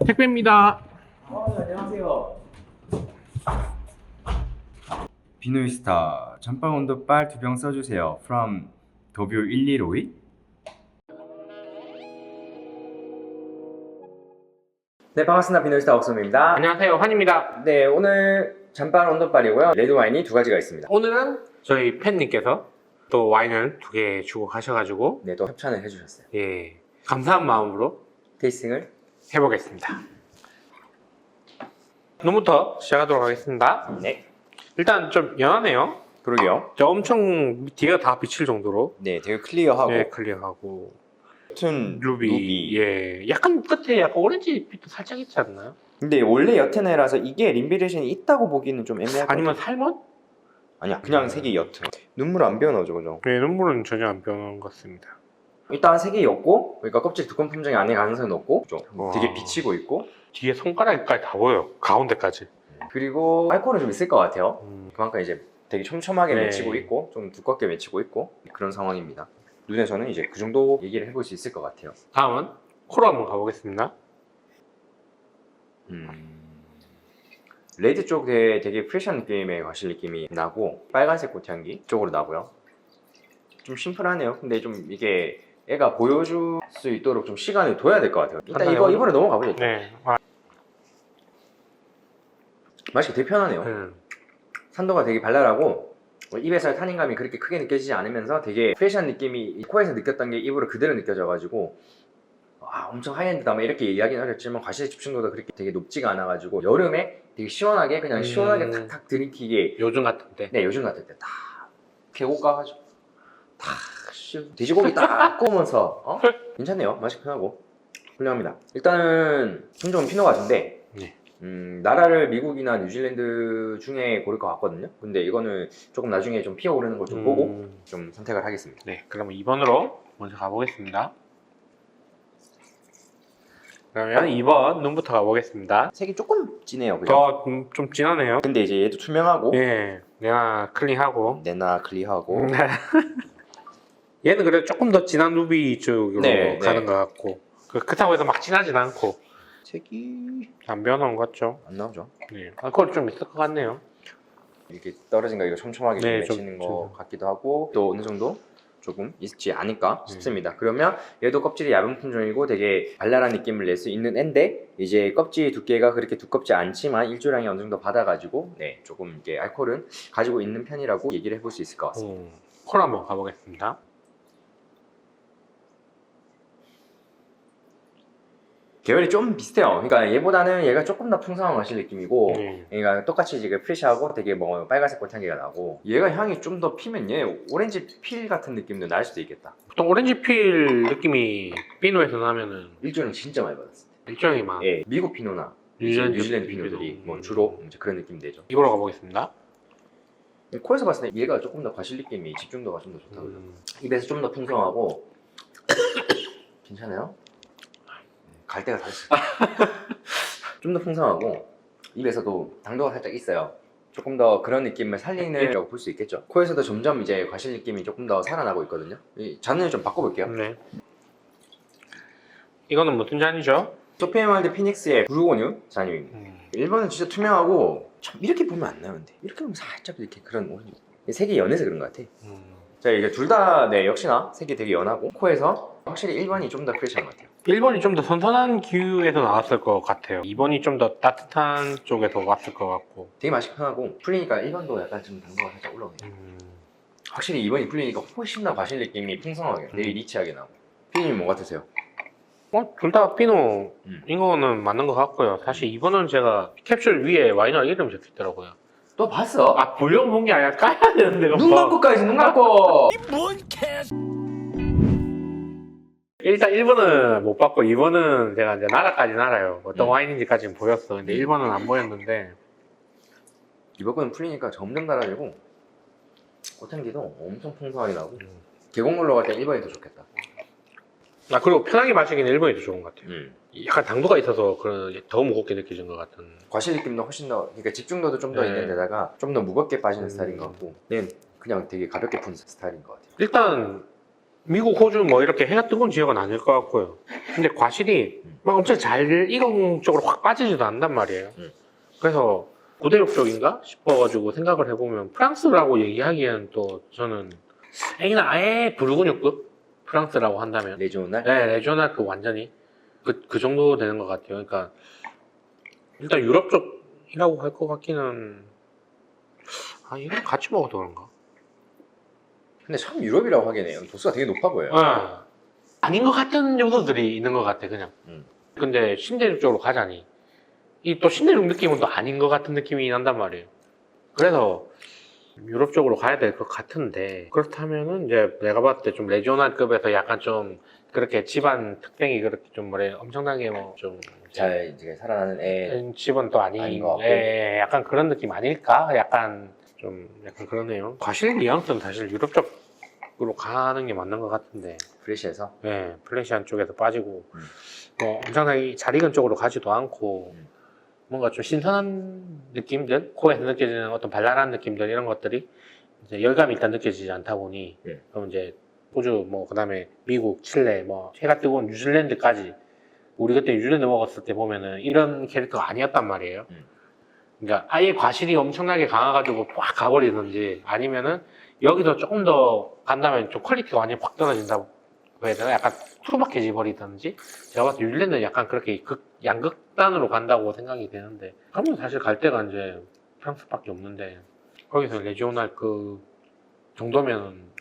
택배입니다. 안녕하세요. 비누이스타 전빵 온도빨 2병 써주세요. From 더뷰 115이. 네, 반갑습니다. 비누이스타 옥솜입니다. 안녕하세요, 환입니다. 네, 오늘 잠반 온도빨이고요. 레드 와인이 두 가지가 있습니다. 오늘은 저희 팬님께서 또 와인을 2개 주고 가셔가지고 네, 또 협찬을 해주셨어요. 예, 감사한 마음으로 테이스팅을 해보겠습니다. 눈부터 시작하도록 하겠습니다. 네, 일단 좀 연하네요. 그러게요. 저 엄청 뒤가 다 비칠 정도로 네, 되게 클리어하고 예, 클리어하고 옅은 루비, 예, 약간 끝에 약간 오렌지 빛도 살짝 있지 않나요? 근데 원래 옅은 애라서 이게 림베레이션이 있다고 보기는 좀 애매할 것 아니면 같아요. 살몬? 아니야, 그냥 색이 옅은. 눈물 안 변하죠, 그죠? 네, 눈물은 전혀 안 변한 것 같습니다. 일단 색이 옅고, 그러니까 껍질 두꺼운 품종이 아닐 가능성이 높고, 좀 와. 되게 비치고 있고, 뒤에 손가락까지 다 보여요. 가운데까지. 그리고 알코올은 좀 있을 것 같아요. 음. 그만큼 이제 되게 촘촘하게 네. 맺히고 있고 좀 두껍게 맺히고 있고 그런 상황입니다. 눈에서는 이제 그 정도 얘기를 해볼 수 있을 것 같아요. 다음은 코로 한번 가보겠습니다. 레드 쪽에 되게 프레시한 느낌의 과실 느낌이 나고 빨간색 꽃향기 쪽으로 나고요. 좀 심플하네요. 근데 좀 이게 애가 보여줄 수 있도록 좀 시간을 둬야 될 것 같아요. 일단 맞나요? 이번에 넘어가보죠. 네. 맛이 되게 편하네요. 산도가 되게 발랄하고 입에서 탄닌감이 그렇게 크게 느껴지지 않으면서 되게 프레시한 느낌이 코에서 느꼈던 게 입으로 그대로 느껴져가지고 엄청 하이엔드다 막 이렇게 이야기는 하셨지만 과실의 집중도가 그렇게 되게 높지가 않아가지고 여름에 되게 시원하게 그냥 시원하게 탁탁 들이키게 요즘 같은 때. 네, 요즘 같을 때 딱 계곡 가가지고 탁 돼지고기 딱 구우면서 괜찮네요. 맛이 편하고 훌륭합니다. 일단은 품종은 피노 가주인데 네. 나라를 미국이나 뉴질랜드 중에 고를 것 같거든요. 근데 이거는 조금 나중에 좀 피어오르는 걸 좀 보고 좀 선택을 하겠습니다. 네, 그럼 2번으로 먼저 가보겠습니다. 그러면 2번 눈부터 가보겠습니다. 색이 조금 진해요, 그죠? 좀 진하네요. 근데 이제 얘도 투명하고 예, 내가 클린하고. 내나 클리어하고 얘는 그래도 조금 더 진한 루비 쪽으로 네, 가는 네. 것 같고. 그렇다고 해서 막 진하진 않고. 색이 안 변한 것 같죠? 안 나오죠. 네. 알코올 좀 있을 것 같네요. 이렇게 떨어진 거 이거 촘촘하게 좀 네, 좀 맺히는 거 같기도 하고 또 어느 정도 조금 있지 않을까 싶습니다. 그러면 얘도 껍질이 얇은 품종이고 되게 발랄한 느낌을 낼 수 있는 앤데 이제 껍질 두께가 그렇게 두껍지 않지만 일조량이 어느 정도 받아가지고 네 조금 이게 알코올은 가지고 있는 편이라고 얘기를 해볼 수 있을 것 같습니다. 콜 한번 가보겠습니다. 계열이 좀 비슷해요. 그러니까 얘보다는 얘가 조금 더 풍성한 마실 느낌이고 얘가 똑같이 지금 프레시하고 되게 뭐 빨간색 꽃향기가 나고 얘가 향이 좀 더 피면 얘 오렌지 필 같은 느낌도 날 수도 있겠다. 보통 오렌지 필 느낌이 피노에서 나면은 일조량 진짜 많이 받았을 때. 일정이 막 예, 미국 피노나 뉴질랜드 피노들이 뭐 주로 이제 그런 느낌이 되죠. 입으로 가보겠습니다. 코에서 봤을 때 얘가 조금 더 과실 느낌이 집중도가 좀 더 좋다고요. 입에서 좀 더 풍성하고 괜찮아요? 갈 데가 다 있어. 좀 더 풍성하고 입에서도 당도가 살짝 있어요. 조금 더 그런 느낌을 살리는라고 볼 수 있겠죠. 코에서도 점점 이제 과실 느낌이 조금 더 살아나고 있거든요. 이 잔을 좀 바꿔볼게요. 네. 이거는 무슨 잔이죠? 소피에말드 피닉스의 부르고뉴 잔입니다. 1번은 진짜 투명하고 참 이렇게 보면 안 나오는데 이렇게 보면 살짝 이렇게 그런 오렌지 색이 연해서 그런 것 같아. 자, 이게 둘 다 네, 역시나 색이 되게 연하고 코에서 확실히 1번이 좀 더 프레시한 것 같아요. 1번이 좀 더 선선한 기후에서 나왔을 것 같아요. 2번이 좀 더 따뜻한 쪽에서 왔을 것 같고. 되게 맛이 편하고 풀리니까 1번도 약간 좀 당도가 살짝 올라오네요. 확실히 2번이 풀리니까 훨씬 더 과실 느낌이 풍성하게 되게 리치하게 나고. 피디님 뭐 같으세요? 둘 다 피노인 거는 맞는 것 같고요. 사실 2번은 제가 캡슐 위에 와이너 이름 적혀있더라고요. 또 봤어? 보려고 본 게 아니라 까야 되는데. 눈 감고까지 눈 감고! 일단 1번은 못 봤고 2번은 제가 이제 나라까지는 알아요. 어떤 와인인지까지는 보였어. 근데 1번은 안 보였는데. 이번 거는 풀리니까 점점 달아지고 꽃향기도 엄청 풍성하게 나고 계곡 놀러 갈 때 1번이 더 좋겠다. 그리고 편하게 마시기는 1번이 더 좋은 것 같아요. 약간 당도가 있어서 더 무겁게 느껴진 것 같은. 과실 느낌도 훨씬 더, 그러니까 집중도도 좀 더 있는 데다가 좀 더 무겁게 빠지는 스타일인 것 같고 얘는 그냥 되게 가볍게 푸는 스타일인 것 같아요. 일단 미국, 호주 뭐 이렇게 해가 뜨거운 지역은 아닐 것 같고요. 근데 과실이 막 엄청 잘 익은 쪽으로 확 빠지지도 않단 말이에요. 그래서 고대륙 쪽인가 싶어가지고 생각을 해보면 프랑스라고 얘기하기에는 또 저는 아예 불근육급 프랑스라고 한다면 레지오날? 네, 레지오날급 완전히 그 정도 되는 것 같아요. 그러니까 일단 유럽 쪽이라고 할 것 같기는 이건 같이 먹어도 그런가? 근데 참 유럽이라고 하기에는 도수가 되게 높아 보여요. 아닌 것 같은 요소들이 있는 것 같아 그냥. 근데 신대륙 쪽으로 가자니 이 또 신대륙 느낌은 또 아닌 것 같은 느낌이 난단 말이에요. 그래서 유럽 쪽으로 가야 될 것 같은데 그렇다면은 이제 내가 봤을 때 좀 레지오날급에서 약간 좀 그렇게 집안 특징이 그렇게 좀 뭐래 엄청나게 뭐좀 잘 이제 살아나는 애. 집은 또 아닌 것 같고. 약간 그런 느낌 아닐까? 약간 좀 약간 그러네요. 과실 뉘앙스는 사실 유럽 쪽으로 가는 게 맞는 것 같은데 프레시에서. 네, 플래시한 쪽에서 빠지고 뭐 엄청나게 잘 익은 쪽으로 가지도 않고 뭔가 좀 신선한 느낌들, 코에서 느껴지는 어떤 발랄한 느낌들 이런 것들이 이제 열감이 일단 느껴지지 않다 보니 그럼 이제 호주 뭐 그다음에 미국, 칠레 뭐 해가 뜨거운 뉴질랜드까지 우리 그때 뉴질랜드 먹었을 때 보면은 이런 캐릭터가 아니었단 말이에요. 그러니까 아예 과실이 엄청나게 강해가지고 빡 가버리든지 아니면은 여기서 조금 더 간다면 좀 퀄리티가 완전히 확 떨어진다고 해야 되나? 약간 투박해져 버리든지 제가 봤을 때 뉴질랜드는 약간 그렇게 양극단으로 간다고 생각이 되는데 그러면 사실 갈 데가 이제 프랑스밖에 없는데 거기서 레지오날 그 정도면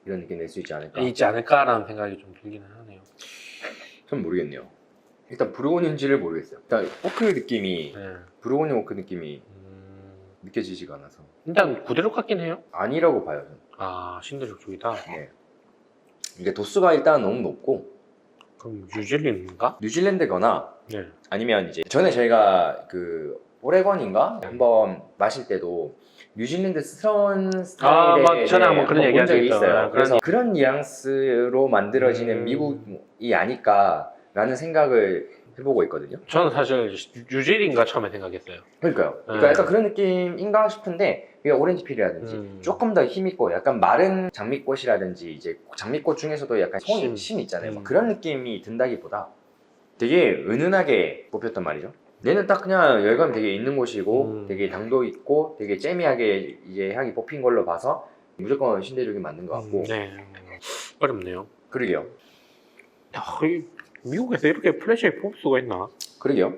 이런 느낌 낼 수 있지 않을까? 있지 않을까라는 생각이 좀 들기는 하네요. 전 모르겠네요. 일단 부르고뉴인지를 모르겠어요. 일단 오크 느낌이 네. 부르고뉴 오크 느낌이 느껴지지가 않아서 일단 구대로 같긴 해요. 아니라고 봐요. 저는. 신대륙 쪽이다. 네. 이게 도수가 일단 너무 높고 그럼 뉴질랜드인가? 뉴질랜드거나 네. 아니면 이제 전에 저희가 그 오레건인가 한번 마실 때도 뉴질랜드스러운 스타일의 전에 한번 그런 얘기 한 적이 있어요. 있어요. 그래서 그런 뉘앙스로 만들어지는 미국이 아닐까라는 생각을 해보고 있거든요. 저는 사실 뉴질인가 처음에 생각했어요. 그러니까요. 그러니까 약간 그런 느낌인가 싶은데 이게 오렌지 필이라든지 조금 더 힘있고 약간 마른 장미꽃이라든지 이제 장미꽃 중에서도 약간 심 있잖아요. 막 그런 느낌이 든다기보다 되게 은은하게 뽑혔단 말이죠. 얘는 딱 그냥 열감 되게 있는 곳이고 되게 당도 있고 되게 재미하게 이제 향이 뽑힌 걸로 봐서 무조건 신대륙이 맞는 것 같고. 네. 어렵네요. 그러게요. 미국에서 이렇게 플래시에 뽑을 수가 있나? 그러게요.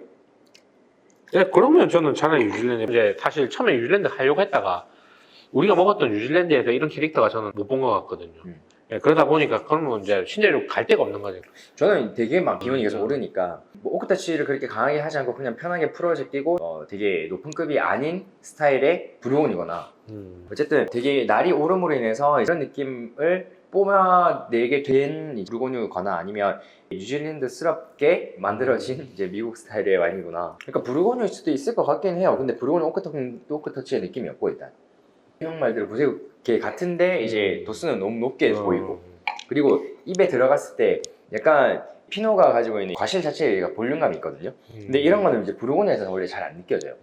네, 그러면 저는 차라리 뉴질랜드 이제 사실 처음에 뉴질랜드 가려고 했다가 우리가 먹었던 뉴질랜드에서 이런 캐릭터가 저는 못 본 것 같거든요. 네, 그러다 보니까 그러면 이제 신대륙 갈 데가 없는 거죠. 저는 되게 막 기온이 계속 오르니까 뭐 오크타치를 그렇게 강하게 하지 않고 그냥 편하게 풀어제끼고 되게 높은 급이 아닌 스타일의 브루온이거나 어쨌든 되게 날이 오름으로 인해서 이런 느낌을 뿜어내게 된 부르고뉴거나 아니면 뉴질랜드스럽게 만들어진 이제 미국 스타일의 와인이구나. 그러니까 부르고뉴일 수도 있을 것 같긴 해요. 근데 부르고뉴 오크터치의 느낌이 없고 일단 형 말대로 보세요. 같은데 이제 도수는 너무 높게 보이고 그리고 입에 들어갔을 때 약간 피노가 가지고 있는 과실 자체가 볼륨감이 있거든요. 근데 이런 거는 이제 부르고뉴에서는 원래 잘 안 느껴져요.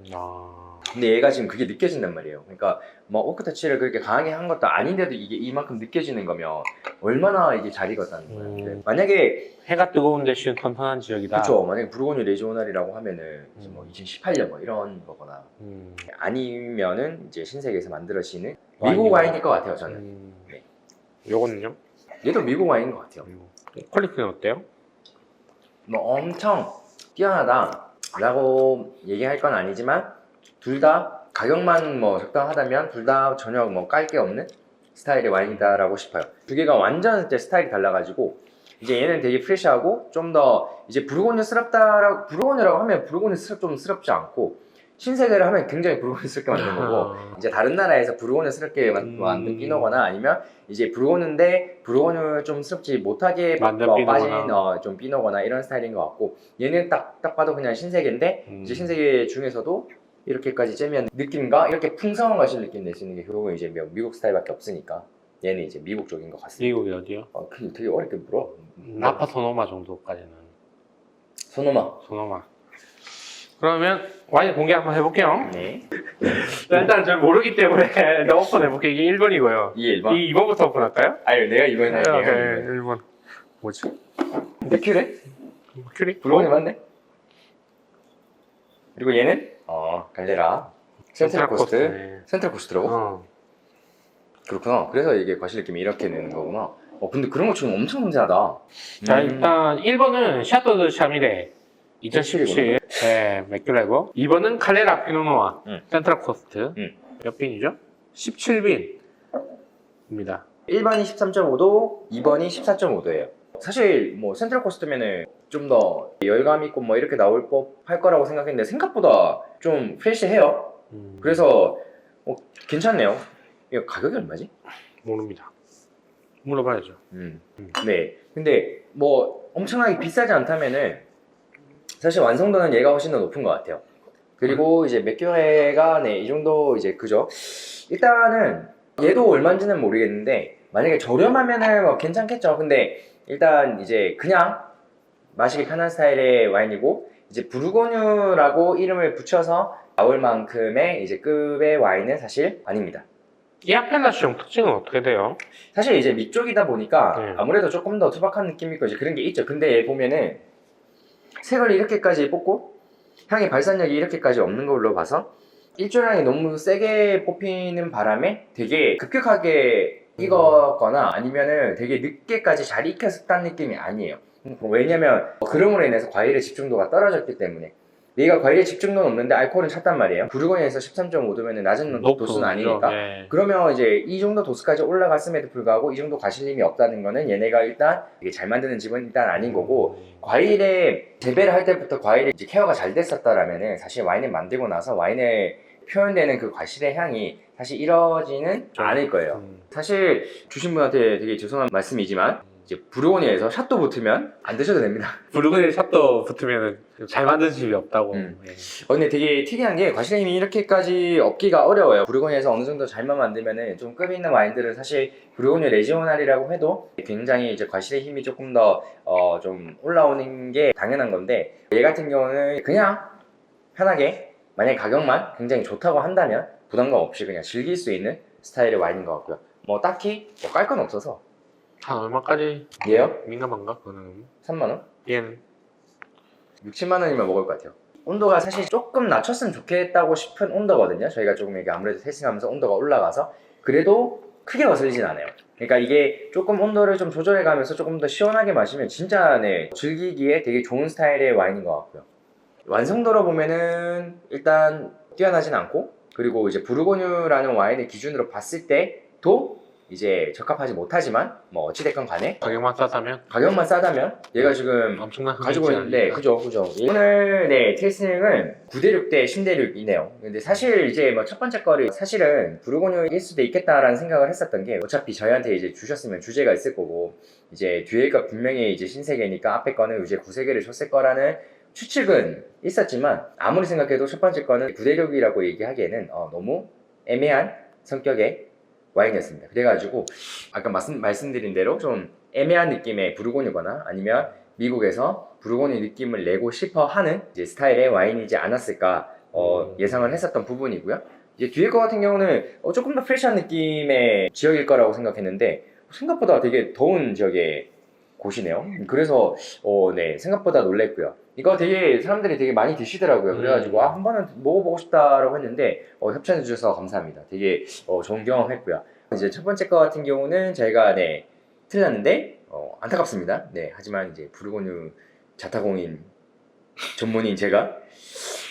근데 얘가 지금 그게 느껴진단 말이에요. 그러니까 뭐 오크터치를 그렇게 강하게 한 것도 아닌데도 이게 이만큼 느껴지는 거면 얼마나 이게 잘 익었다는 거예요. 근데 만약에 해가 뜨거운 대신 선선한 지역이다. 그렇죠. 만약에 부르고뉴 레지오날이라고 하면은 이제 뭐 2018년 뭐 이런 거거나 아니면은 이제 신세계에서 만들어지는 미국 와인일 것 같아요. 저는. 네. 요거는요? 얘도 미국 와인인 것 같아요. 퀄리티는 어때요? 뭐 엄청 뛰어나다라고 얘기할 건 아니지만 둘 다 가격만 뭐 적당하다면 둘 다 전혀 뭐 깔 게 없는 스타일의 와인이다라고 싶어요. 두 개가 완전 이제 스타일이 달라가지고 이제 얘는 되게 프레시하고 좀 더 이제 부르고뉴스럽다라고 부르고뉴라고 하면 부르고뉴스럽지 않고 신세계를 하면 굉장히 부르고뉴스럽게 만든 거고 이제 다른 나라에서 부르고뉴스럽게 만든 피노거나 아니면 이제 부르고뉴인데 부르고뉴 좀 스럽지 못하게 만든 빠진 피노거나. 좀 피노거나 이런 스타일인 것 같고 얘는 딱 봐도 그냥 신세계인데 이제 신세계 중에서도 이렇게까지 째면 느낌과 이렇게 풍성한 것을 느낌 낼 수 있는 게 결국은 이제 미국 스타일밖에 없으니까 얘는 이제 미국 쪽인 것 같습니다. 미국이 어디요? 그게 되게 어렵게 물어. 나파 소노마 정도까지는. 소노마. 소노마. 그러면 와인 공개 한번 해볼게요. 네. 일단 잘 모르기 때문에 내가 오픈해볼게. 이게 1번이고요. 이게 1번? 이 2번부터 오픈할까요? 아니 내가 2번 네, 할게요. 1번. 뭐지? 맥큐래? 큐리? 브루곤이 맞네? 그리고 얘는? 갈레라 센트럴 코스트. 네. 센트럴 코스트라고? 그렇구나. 그래서 이게 과실 느낌이 이렇게 내는 거구나. 근데 그런 거 치면 엄청 섬세하다. 자, 일단 1번은 샤토드 샤미레 2017 네, 맥귤레고 2번은 칼레라 피노노아 센트럴 코스트 몇 빈이죠? 17빈입니다. 1번이 13.5도, 2번이 14.5도예요. 사실 뭐 센트럴 코스트면은 좀 더 열감 있고 뭐 이렇게 나올 법할 거라고 생각했는데 생각보다 좀 프레시해요. 그래서 괜찮네요. 이거 가격이 얼마지? 모릅니다. 물어봐야죠. 네. 근데 뭐 엄청나게 비싸지 않다면은 사실 완성도는 얘가 훨씬 더 높은 것 같아요. 그리고 이제 맥규레가 네, 이 정도 이제 그죠? 일단은 얘도 얼마인지는 모르겠는데 만약에 저렴하면은 뭐 괜찮겠죠. 근데 일단 이제 그냥 마시기 편한 스타일의 와인이고 이제 부르고뉴라고 이름을 붙여서 나올 만큼의 이제 급의 와인은 사실 아닙니다. 이 아펠라시옹 특징은 어떻게 돼요? 사실 이제 밑쪽이다 보니까 네. 아무래도 조금 더 투박한 느낌이 있고 이제 그런 게 있죠. 근데 얘 보면은 색을 이렇게까지 뽑고 향의 발산력이 이렇게까지 없는 걸로 봐서 일조량이 너무 세게 뽑히는 바람에 되게 급격하게 익었거나 아니면은 되게 늦게까지 잘 익혔었다는 느낌이 아니에요. 왜냐면 그럼으로 인해서 과일의 집중도가 떨어졌기 때문에 얘가 과일의 집중도는 없는데 알코올은 찼단 말이에요. 부르고뉴에서 13.5도면 낮은 도수는 아니니까 네. 그러면 이제 이 정도 도수까지 올라갔음에도 불구하고 이 정도 과실림이 없다는 거는 얘네가 일단 되게 잘 만드는 집은 일단 아닌 거고 과일에 재배를 할 때부터 과일이 이제 케어가 잘 됐었다라면은 사실 와인을 만들고 나서 와인에 표현되는 그 과실의 향이 사실 이러지는 않을 거예요. 사실 주신 분한테 되게 죄송한 말씀이지만 이제 부르고뉴에서 샷도 붙으면 안 드셔도 됩니다. 부르고뉴 샷도 붙으면 잘 만든 집이 없다고. 네. 근데 되게 특이한 게 과실림이 이렇게까지 얻기가 어려워요. 부르고뉴에서 어느 정도 잘만 만들면은 좀 급 있는 와인들은 사실 부르고뉴 레지오날이라고 해도 굉장히 이제 과실의 힘이 조금 더 좀 올라오는 게 당연한 건데 얘 같은 경우는 그냥 편하게 만약에 가격만 굉장히 좋다고 한다면 부담감 없이 그냥 즐길 수 있는 스타일의 와인인 것 같고요. 뭐 딱히 깔 건 없어서 한 얼마까지 얘요? 민감한가? 그거는 3만원? 얘는 6, 7만원이면 먹을 것 같아요. 온도가 사실 조금 낮췄으면 좋겠다고 싶은 온도거든요. 저희가 조금 이게 아무래도 테스팅하면서 온도가 올라가서 그래도 크게 거슬리진 않아요. 그러니까 이게 조금 온도를 좀 조절해 가면서 조금 더 시원하게 마시면 진짜 네, 즐기기에 되게 좋은 스타일의 와인인 것 같고요. 완성도로 보면은 일단 뛰어나진 않고 그리고 이제 부르고뉴라는 와인을 기준으로 봤을 때도 이제 적합하지 못하지만 뭐 어찌됐건 간에 가격만 싸다면 얘가 지금 엄청난 가지고 흥미있지 있는데 않을까? 그죠 오늘 네 테이스팅은 9대6 대 10대6이네요. 근데 사실 이제 뭐 첫 번째 거를 사실은 부르고뉴일 수도 있겠다라는 생각을 했었던 게 어차피 저희한테 이제 주셨으면 주제가 있을 거고 이제 뒤에가 분명히 이제 신세계니까 앞에 거는 이제 구세계를 줬을 거라는 추측은 있었지만 아무리 생각해도 첫 번째 거는 9대6이라고 얘기하기에는 너무 애매한 성격의 와인이었습니다. 그래가지고 아까 말씀드린 대로 좀 애매한 느낌의 부르고뉴거나 아니면 미국에서 부르고뉴 느낌을 내고 싶어 하는 이제 스타일의 와인이지 않았을까 예상을 했었던 부분이고요. 이제 뒤에 거 같은 경우는 조금 더 프레시한 느낌의 지역일 거라고 생각했는데 생각보다 되게 더운 지역의 곳이네요. 그래서 네 생각보다 놀랬고요. 이거 되게 사람들이 되게 많이 드시더라고요. 그래가지고 한 번은 먹어보고 싶다라고 했는데 협찬해 주셔서 감사합니다. 되게 좋은 경험했고요. 이제 첫 번째 거 같은 경우는 저희가 네 틀렸는데 안타깝습니다. 네 하지만 이제 부르고뉴 자타공인 전문인 제가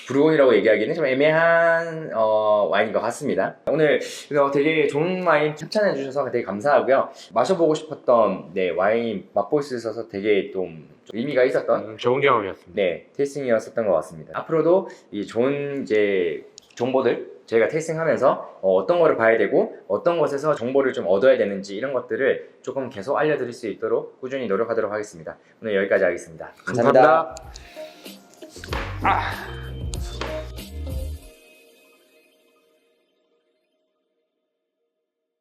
부르고뉴라고 얘기하기는 좀 애매한 와인인 것 같습니다. 오늘 되게 좋은 와인 협찬해 주셔서 되게 감사하고요. 마셔보고 싶었던 네 와인 맛볼 수 있어서 되게 좀 의미가 있었던 좋은 경험이었습니다. 네 테이스팅이었었던 것 같습니다. 앞으로도 이 좋은 이제 정보들 저희가 테이스팅하면서 어떤 거를 봐야 되고 어떤 것에서 정보를 좀 얻어야 되는지 이런 것들을 조금 계속 알려드릴 수 있도록 꾸준히 노력하도록 하겠습니다. 오늘 여기까지 하겠습니다. 감사합니다. 감사합니다.